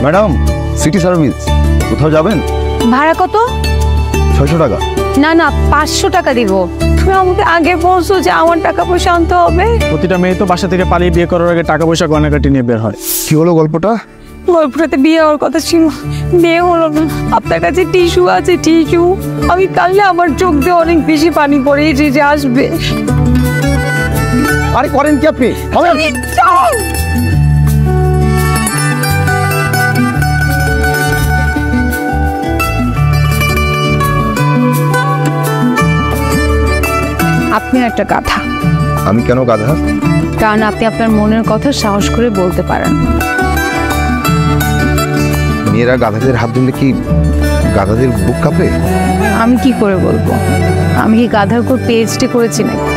Madam, city service, কোথাও যাবেন? ভাড়া কত? 600 টাকা। না না, 500 টাকা দিব। তুমি আমাকে আগে বলছো যে আমার টাকা পয়সা আনতে হবে। প্রতিটা মেয়ে তো বাসা থেকে পালিয়ে বিয়ে করার আগে টাকা পয়সা গয়নাকাটি নিয়ে বের হয়। কি হলো গল্পটা? গল্পটাতে বিয়ে হওয়ার কথা ছিল, বিয়ে হলো না। আপনার কাছে টিস্যু আছে? টিস্যু আমি কাললে আমার চোখ দিয়ে অনেক বেশি পানি পড়ে যে আসবে। আরে করেন কি আপনি? আপনি একটা গাধা। আমি কেন গাধা? কারণ আপনি আপনার মনের কথা সাহস করে বলতে পারেন। মেয়েরা গাধাদের হাত ধরলে কি গাধাদের বুক কাঁপে? আমি কি করে বলবো? আমি কি গাধার উপর পিএইচডি করেছি নাকি?